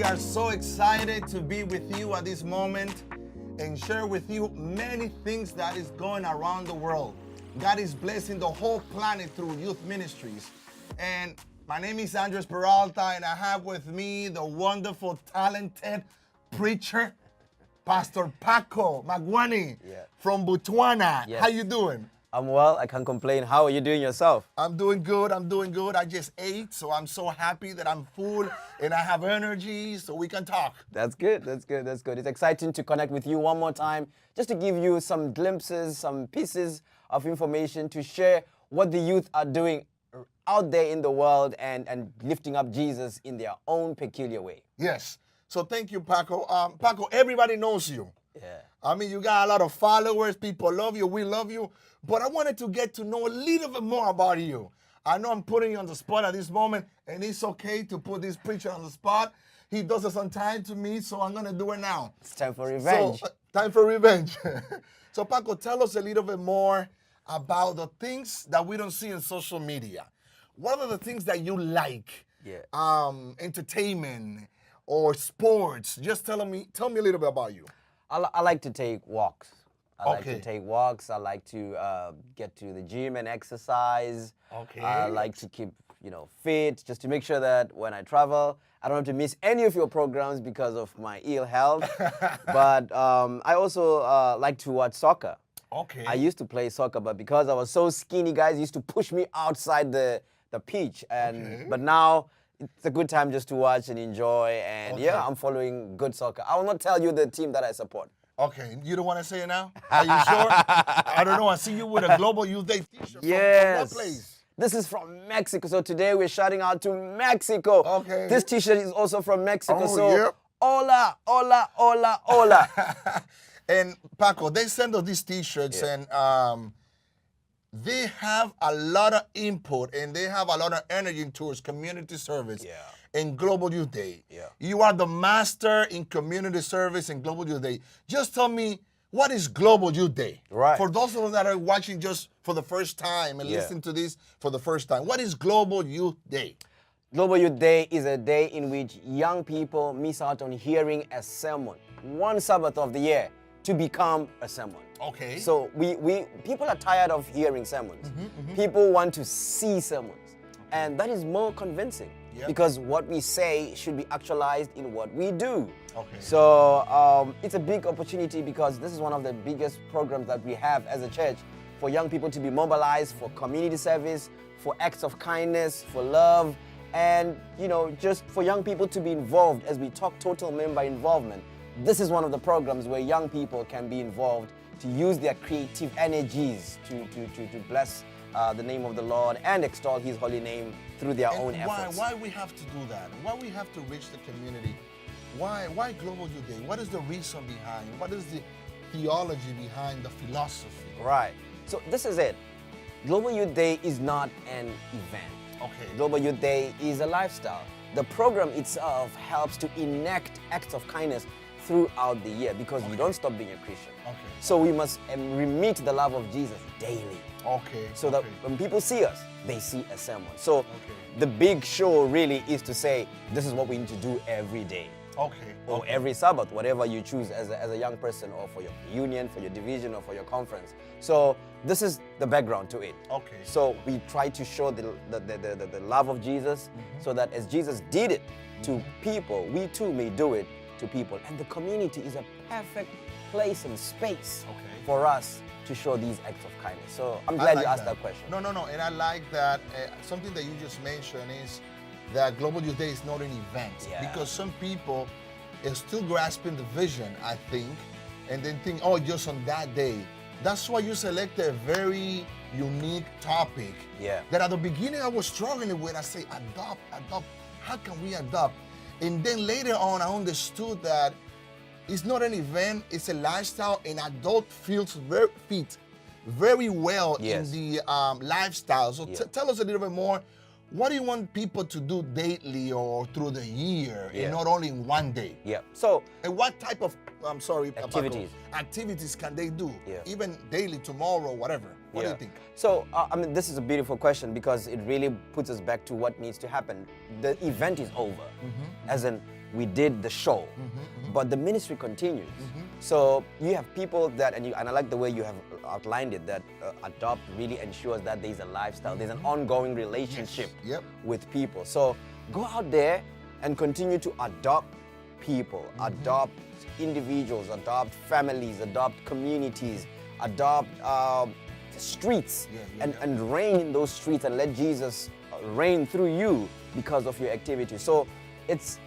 are so excited to be with you at this moment and share with you many things that is going around the world. God is blessing the whole planet through youth ministries. And my name is Peralta, and I have with me the wonderful, talented preacher, Pastor Pako Mokgwane from Botswana. Yes. How you doing? I'm well. I can't complain. How are you doing yourself? I'm doing good. I just ate, so I'm so happy that I'm full and I have energy so we can talk. That's good. It's exciting to connect with you one more time, just to give you some glimpses, some pieces of information to share what the youth are doing out there in the world and lifting up Jesus in their own peculiar way. Yes. So thank you, Pako. Pako, everybody knows you. Yeah. I mean, you got a lot of followers. People love you. We love you. But I wanted to get to know a little bit more about you. I know I'm putting you on the spot at this moment, and it's okay to put this preacher on the spot. He does it sometimes to me, so I'm going to do it now. It's time for revenge. So, time for revenge. So, Pako, tell us a little bit more about the things that we don't see in social media. What are the things that you like? Yeah. Entertainment or sports? Just tell me a little bit about you. I like to take walks. I like Okay. to take walks. I like to get to the gym and exercise. Okay. I like to keep, fit, just to make sure that when I travel, I don't have to miss any of your programs because of my ill health. But I also like to watch soccer. Okay. I used to play soccer, but because I was so skinny, guys used to push me outside the pitch. But now it's a good time just to watch and enjoy. And yeah, I'm following good soccer. I will not tell you the team that I support. Okay, you don't want to say it now? Are you sure? I don't know. I see you with a Global Youth Day t-shirt. Yes. From what place? This is from Mexico. So today we're shouting out to Mexico. Okay. This t-shirt is also from Mexico. Oh, so yep. hola, hola, hola, hola. And Pako, they send us these t-shirts and they have a lot of input and they have a lot of energy towards community service and Global Youth Day. Yeah. You are the master in community service and Global Youth Day. Just tell me, what is Global Youth Day? Right. For those of us that are watching just for the first time and listening to this for the first time, what is Global Youth Day? Global Youth Day is a day in which young people miss out on hearing a sermon, one Sabbath of the year, to become a sermon. Okay. So people are tired of hearing sermons. People want to see sermons. And that is more convincing because what we say should be actualized in what we do. Okay. So it's a big opportunity because this is one of the biggest programs that we have as a church for young people to be mobilized for community service, for acts of kindness, for love, and just for young people to be involved as we talk total member involvement. This is one of the programs where young people can be involved to use their creative energies to bless the name of the Lord and extol His holy name through their own efforts. Why we have to do that? Why we have to reach the community? Why Global Youth Day? What is the reason behind? What is the theology behind the philosophy? Right. So this is it. Global Youth Day is not an event. Okay. Global Youth Day is a lifestyle. The program itself helps to enact acts of kindness throughout the year because you don't stop being a Christian. Okay. So we must remit the love of Jesus daily. Okay. So that when people see us, they see a sermon. So the big show really is to say, this is what we need to do every day. Okay. Or every Sabbath, whatever you choose as a young person, or for your union, for your division, or for your conference. So this is the background to it. Okay. So we try to show the love of Jesus so that as Jesus did it to people, we too may do it to people. And the community is a perfect place and space for us to show these acts of kindness. So I'm glad you asked that question. No. And I like that. Something that you just mentioned is that Global Youth Day is not an event. Because some people are still grasping the vision, I think, and then think, oh, just on that day. That's why you selected a very unique topic. That at the beginning I was struggling with. I say, adopt. How can we adopt? And then later on, I understood that it's not an event, it's a lifestyle, and adult feels very well in the lifestyle. So tell us a little bit more. What do you want people to do daily or through the year, and not only in one day? So, and what type of activities. Activities can they do? Even daily, tomorrow, whatever. What do you think? So, this is a beautiful question because it really puts us back to what needs to happen. The event is over. As in, we did the show, but the ministry continues. So you have people that, and I like the way you have outlined it, that adopt really ensures that there's a lifestyle, there's an ongoing relationship with people. So go out there and continue to adopt people, adopt individuals, adopt families, adopt communities, adopt streets, and reign in those streets and let Jesus reign through you because of your activity. So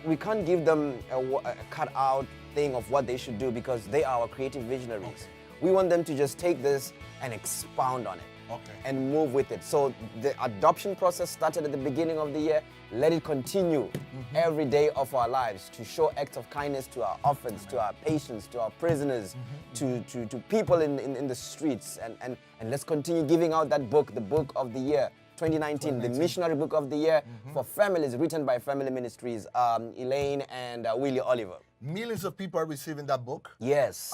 we can't give them a cut-out thing of what they should do because they are our creative visionaries. We want them to just take this and expound on it and move with it. So the adoption process started at the beginning of the year. Let it continue every day of our lives to show acts of kindness to our orphans, to our patients, to our prisoners, to people in the streets. And let's continue giving out that book, the book of the year, 2019, the missionary book of the year for families, written by Family Ministries, Elaine and Willie Oliver. Millions of people are receiving that book. Yes.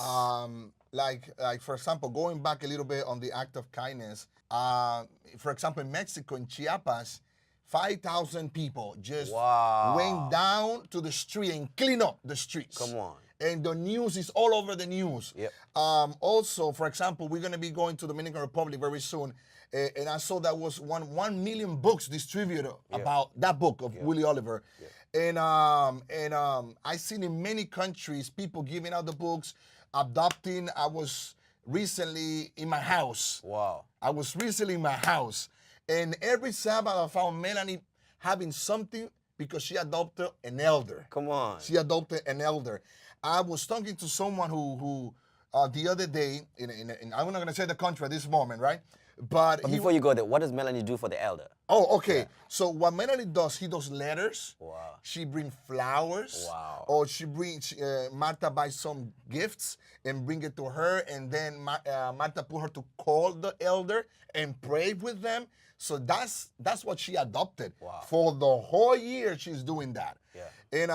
Like for example, going back a little bit on the act of kindness, for example, in Mexico, in Chiapas, 5,000 people just went down to the street and clean up the streets. Come on. And the news is all over the news. Yep. Also, for example, we're going to be going to the Dominican Republic very soon. And I saw that was 1 million books distributed about that book of Willie Oliver. And I seen in many countries people giving out the books, adopting. I was recently in my house. Wow. I was recently in my house. And every Sabbath I found Melanie having something because she adopted an elder. Come on. She adopted an elder. I was talking to someone who the other day, I'm not going to say the country at this moment, right? But before you go there, what does Melanie do for the elder? Oh, okay. Yeah. So what Melanie does, he does letters. Wow. She brings flowers. Wow. Or she brings, Martha buys some gifts and bring it to her. And then Martha put her to call the elder and pray with them. So that's what she adopted. Wow. For the whole year, she's doing that. Yeah. And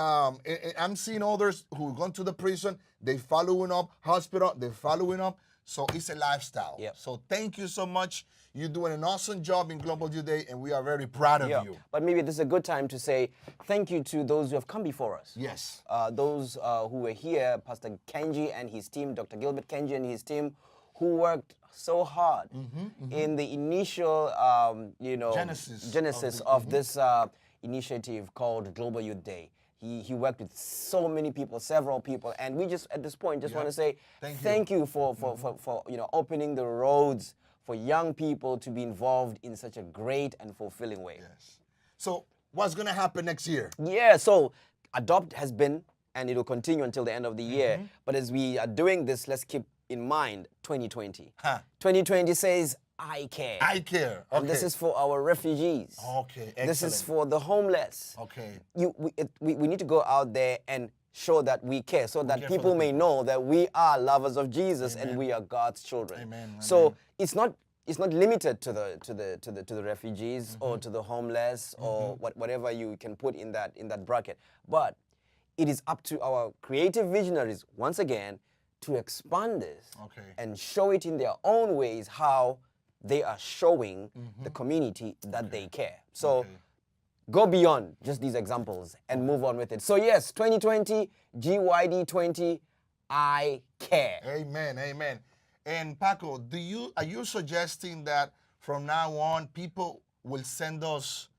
I'm seeing others who gone to the prison. They following up, hospital, they following up. So it's a lifestyle. Yep. So thank you so much. You're doing an awesome job in Global Youth Day, and we are very proud of you. But maybe this is a good time to say thank you to those who have come before us. Yes. Those who were here, Pastor Kenji and his team, Dr. Gilbert Kenji and his team, who worked so hard in the initial, genesis of this initiative called Global Youth Day. He worked with so many people, several people, and we just at this point just want to say thank you for opening the roads for young people to be involved in such a great and fulfilling way. Yes. So what's going to happen next year? Yeah, so Adopt has been, and it will continue until the end of the year. But as we are doing this, let's keep in mind 2020. 2020 says, I care. I care. Okay. And this is for our refugees. Okay, excellent. This is for the homeless. Okay. We need to go out there and show that we care, so that people may know that we are lovers of Jesus. Amen. And we are God's children. Amen. So it's not limited to the refugees or to the homeless or whatever you can put in that bracket, but it is up to our creative visionaries once again to expand this and show it in their own ways how they are showing the community that they care. So go beyond just these examples and move on with it. So yes, 2020, GYD 20, I care. Amen, amen. And Pako, are you suggesting that from now on people will send us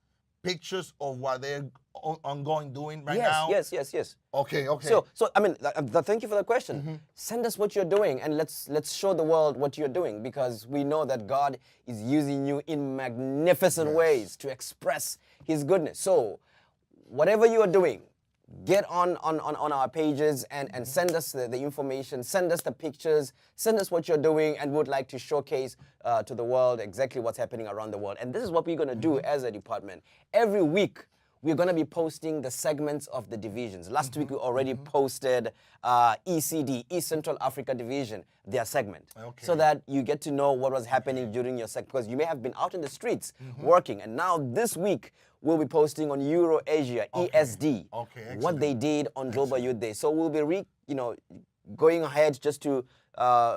pictures of what they're ongoing doing right now? Yes. Okay. So I mean, thank you for the question. Send us what you're doing, and let's show the world what you're doing, because we know that God is using you in magnificent ways to express His goodness. So whatever you are doing, get on our pages and send us the information, send us the pictures, send us what you're doing, and would like to showcase to the world exactly what's happening around the world. And this is what we're going to do as a department. Every week, we're going to be posting the segments of the divisions. Last week, we already posted ECD, East Central Africa Division, their segment. So that you get to know what was happening during your segment, because you may have been out in the streets working. And now this week, we'll be posting on Euro Asia, ESD, what they did on Global Youth Day. So we'll be going ahead just to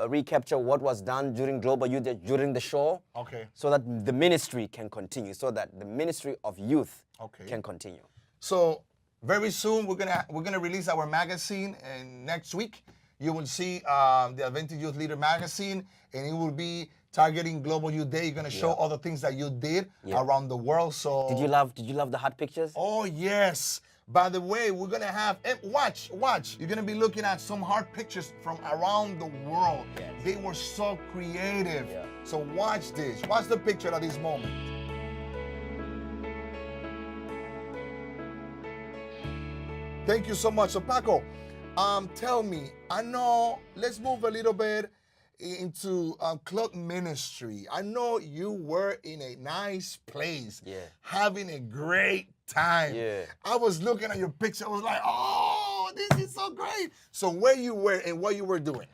recapture what was done during Global Youth Day, during the show, so that the ministry can continue, so that the ministry of youth can continue. So Very soon, we're gonna release our magazine, and next week you will see the Adventist Youth Leader magazine, and it will be targeting Global Youth Day. You're gonna show all the things that you did around the world. So Did you love the hot pictures? oh yes. By the way, we're gonna have watch. You're gonna be looking at some hard pictures from around the world. Yes. They were so creative. Yeah. So watch this. Watch the picture at this moment. Thank you so much. So Pako, tell me, I know, let's move a little bit into club ministry. I know you were in a nice place, having a great time. Yeah. I was looking at your picture, I was like, oh, this is so great. So where you were and what you were doing?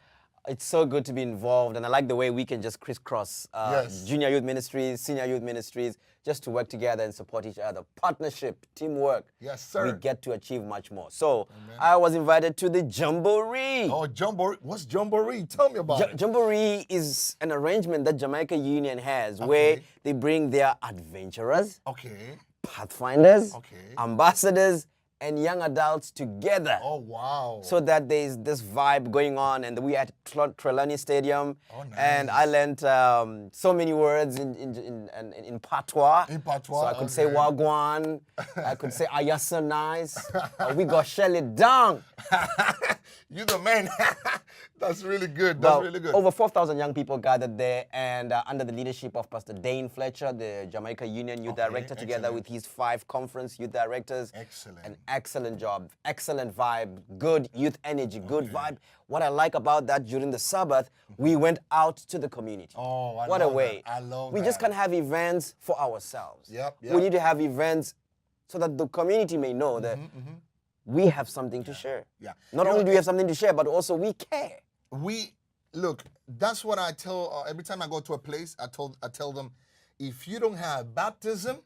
It's so good to be involved, and I like the way we can just crisscross junior youth ministries, senior youth ministries, just to work together and support each other. Partnership, teamwork. Yes, sir. We get to achieve much more. So I was invited to the Jamboree. Oh, Jamboree. What's Jamboree? Tell me about it. Jamboree is an arrangement that Jamaica Union has where they bring their adventurers, pathfinders, ambassadors, and young adults together. Oh, wow. So that there's this vibe going on, and we at Trelawney Stadium. Oh, nice. And I learned so many words in patois. In patois, so I could say Wagwan, I could say Ayasa nice. We got shell it down. You the man. That's really good. That's really good. Over 4,000 young people gathered there, and under the leadership of Pastor Dane Fletcher, the Jamaica Union Youth Director, together with his 5 conference youth directors. Excellent. An excellent job, excellent vibe, good youth energy, good vibe. What I like about that, during the Sabbath, we went out to the community. Oh, what a way. I love we that. just can't have events for ourselves. Yep. We need to have events so that the community may know that we have something to share. Yeah. Not only do we have something to share, but also we care. Look, that's what I tell every time I go to a place. I tell them, if you don't have baptism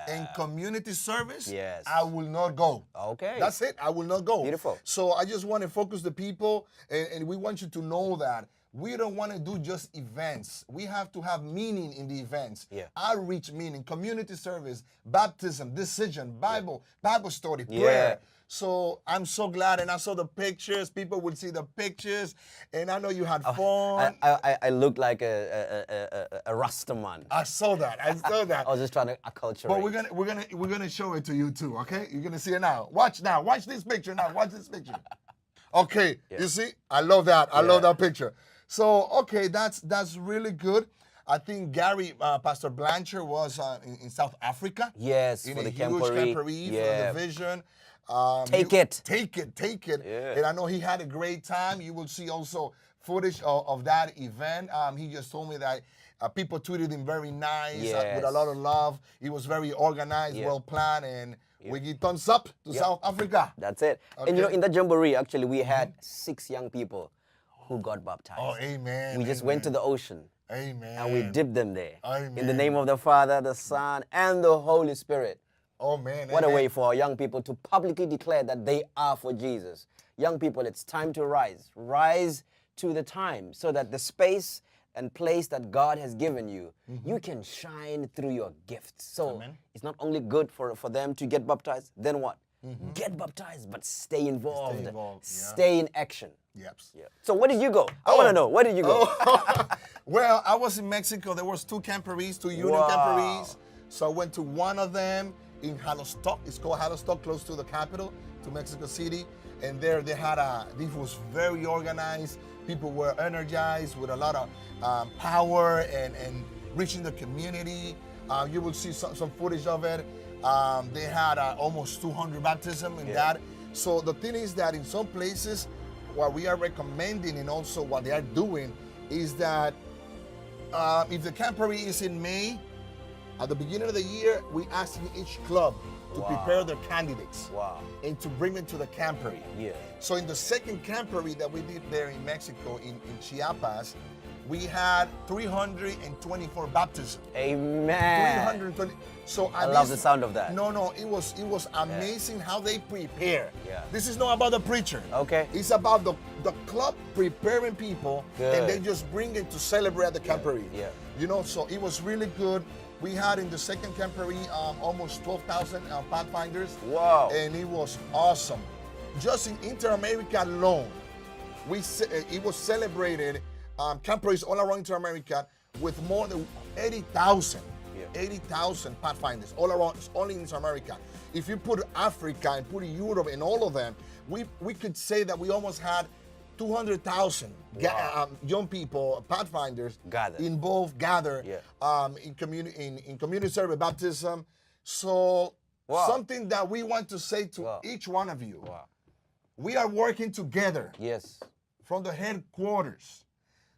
and community service, I will not go. Okay. That's it. I will not go. Beautiful. So I just want to focus the people, and we want you to know that we don't want to do just events. We have to have meaning in the events. Outreach meaning, community service, baptism, decision, Bible story, prayer. So I'm so glad, and I saw the pictures. People would see the pictures, and I know you had fun. I look like a Rasta man. I saw that. I was just trying to acculturate. But we're gonna show it to you too. Okay, you're gonna see it now. Watch now. Watch this picture now. Watch this picture. Okay, you see? I love that. I love that picture. So okay, that's really good. I think Gary, Pastor Blanchard was in South Africa. Yes, in for a the huge camporee. For the vision. Take it. Yeah. And I know he had a great time. You will see also footage of that event. He just told me that people treated him very nice, with a lot of love. He was very organized, well planned, and we give thumbs up to South Africa. That's it. Okay. And in that Jamboree, actually, we had 6 young people who got baptized. Oh, amen. We just went to the ocean. Amen. And we dipped them there. Amen. In the name of the Father, the Son, and the Holy Spirit. Oh, man. What a way for our young people to publicly declare that they are for Jesus. Young people, it's time to rise. Rise to the time so that the space and place that God has given you, you can shine through your gifts. So it's not only good for them to get baptized, then what? Get baptized, but stay involved. Stay in action. Yep. So where did you go? I want to know. Where did you go? Well, I was in Mexico. There was 2 camporees, 2 union camporees. So I went to one of them in Jalostoc. It's called Jalostoc, close to the capital, to Mexico City. And there they had this was very organized. People were energized with a lot of power and reaching the community. You will see some footage of it. They had almost 200 baptisms in that. So the thing is that in some places, what we are recommending and also what they are doing is that if the camporee is in May, at the beginning of the year, we ask each club to prepare their candidates and to bring them to the camporee. So in the second camporee that we did there in Mexico, in Chiapas, we had 324 baptisms. Amen. 320. So I love the sound of that. No, it was amazing how they prepare. This is not about the preacher. Okay. It's about the club preparing people, and they just bring it to celebrate at the camporee. You know, so it was really good. We had in the second camporee almost 12,000 pathfinders. Wow. And it was awesome. Just in Inter-America alone, it was celebrated, camporees all around Inter-America with more than 80,000. 80,000 pathfinders all around, only in Inter-America. If you put Africa and put Europe and all of them, we could say that we almost had 200,000 young people, pathfinders, gather in community service, baptism. So something that we want to say to each one of you. We are working together. Yes. From the headquarters.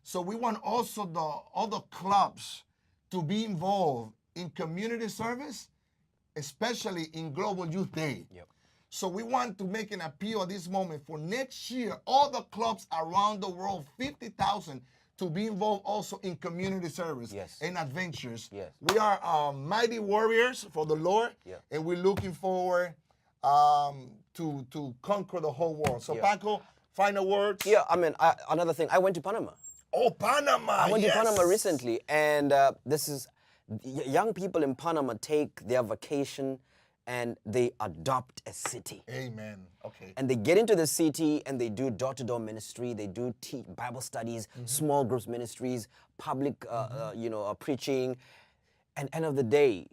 So we want also all the clubs to be involved in community service, especially in Global Youth Day. Yep. So we want to make an appeal at this moment for next year, all the clubs around the world, 50,000, to be involved also in community service and adventures. Yes. We are mighty warriors for the Lord, and we're looking forward to conquer the whole world. So Pako, final words? Yeah, I mean, another thing, I went to Panama. Oh, Panama, I went to Panama recently, and this is, young people in Panama take their vacation and they adopt a city. Amen. Okay. And they get into the city and they do door-to-door ministry, they do Bible studies, small groups ministries, public, preaching. And end of the day,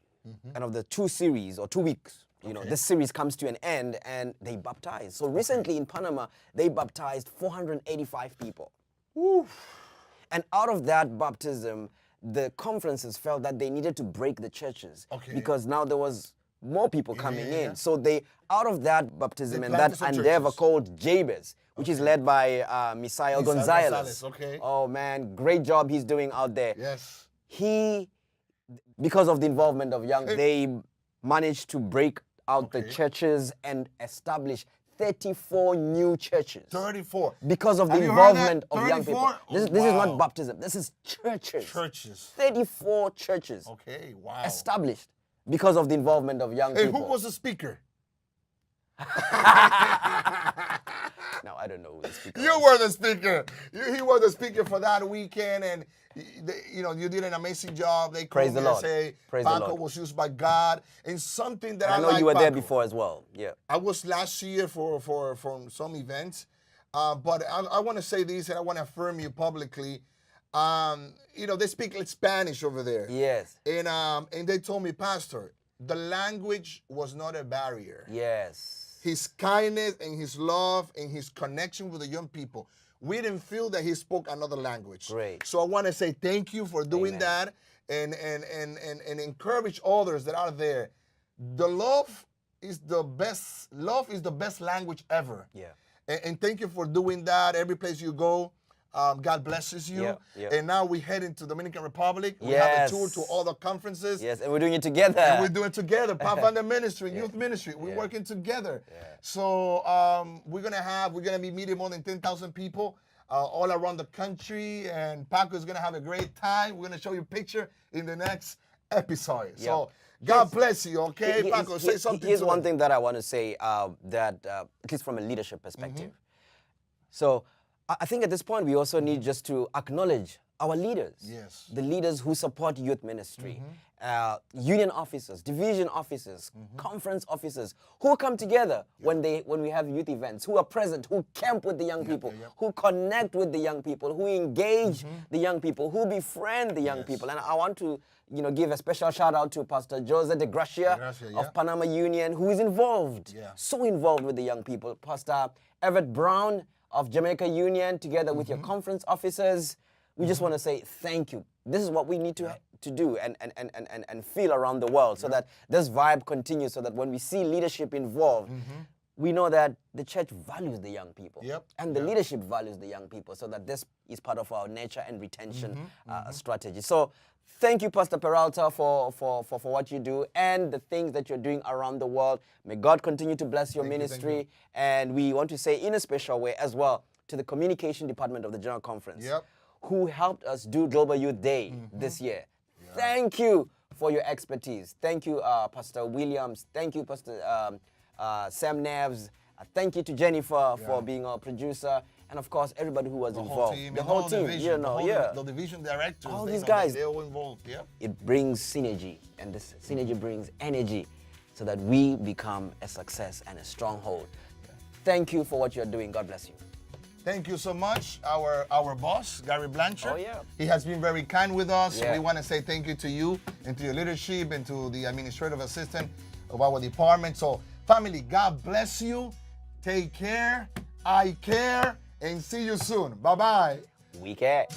end of the 2 series or 2 weeks, this series comes to an end and they baptize. So recently in Panama, they baptized 485 people. Oof. And out of that baptism, the conferences felt that they needed to break the churches because now there was more people coming in. So they, out of that baptism and that endeavor called Jabez, which is led by Misael Gonzalez. Oh man, great job he's doing out there. Yes. Because of the involvement of young, they managed to break out the churches and establish 34 new churches. 34. Because of the involvement of young people. This is not baptism. This is churches. 34 churches. Okay, wow. Established because of the involvement of young people. Hey, who was the speaker? No, I don't know who the speaker You was. were the speaker. He was the speaker for that weekend, and you did an amazing job. They Praise the Lord. Say Praise the Pako Lord. was used by God, and something that I know like you were there Pako. before as well. Yeah. I was last year for some events, but I want to say this, and I want to affirm you publicly. They speak Spanish over there. Yes. And they told me, Pastor, the language was not a barrier. Yes. His kindness and his love and his connection with the young people. We didn't feel that he spoke another language. Great. So I want to say thank you for doing that and encourage others that are there. The love is the best language ever. Yeah. And thank you for doing that. Every place you go, God blesses you. And now we head into Dominican Republic. We have a tour to all the conferences. Yes, and we're doing it together. And we're doing it together. Pathfinder Ministry, Youth Ministry. We're working together. So we're gonna be meeting more than 10,000 people all around the country. And Pako is gonna have a great time. We're gonna show you a picture in the next episode. So God bless you, okay? Pako, say something. Here's one thing that I want to say that, at least from a leadership perspective. So I think at this point we also need just to acknowledge our leaders. Yes. The leaders who support youth ministry, union officers, division officers, conference officers, who come together when we have youth events, who are present, who camp with the young people, who connect with the young people, who engage the young people, who befriend the young people. And I want to give a special shout out to Pastor Jose de Gracia of Panama Union, who is involved, so involved with the young people. Pastor Everett Brown of Jamaica Union, together with your conference officers. We just want to say thank you. This is what we need to do and feel around the world so that this vibe continues, so that when we see leadership involved, we know that the church values the young people. And the leadership values the young people, so that this is part of our nature and retention strategy. So thank you, Pastor Peralta, for what you do and the things that you're doing around the world. May God continue to bless your ministry. And we want to say in a special way as well to the communication department of the General Conference, who helped us do Global Youth Day this year. Thank you for your expertise. Thank you, Pastor Williams. Thank you, Pastor Sam Neves. Thank you to Jennifer for being our producer. and of course everybody who was The involved. whole team, the and whole all team, division, yeah. the division directors, All they, these know, guys. they're all involved. Yeah. It brings synergy, and this synergy brings energy so that we become a success and a stronghold. Thank you for what you're doing. God bless you. Thank you so much, our boss, Gary Blanchard. Oh, yeah. He has been very kind with us. Yeah. We want to say thank you to you and to your leadership and to the administrative assistant of our department. So, family, God bless you. Take care. I care. And see you soon. Bye-bye. We care.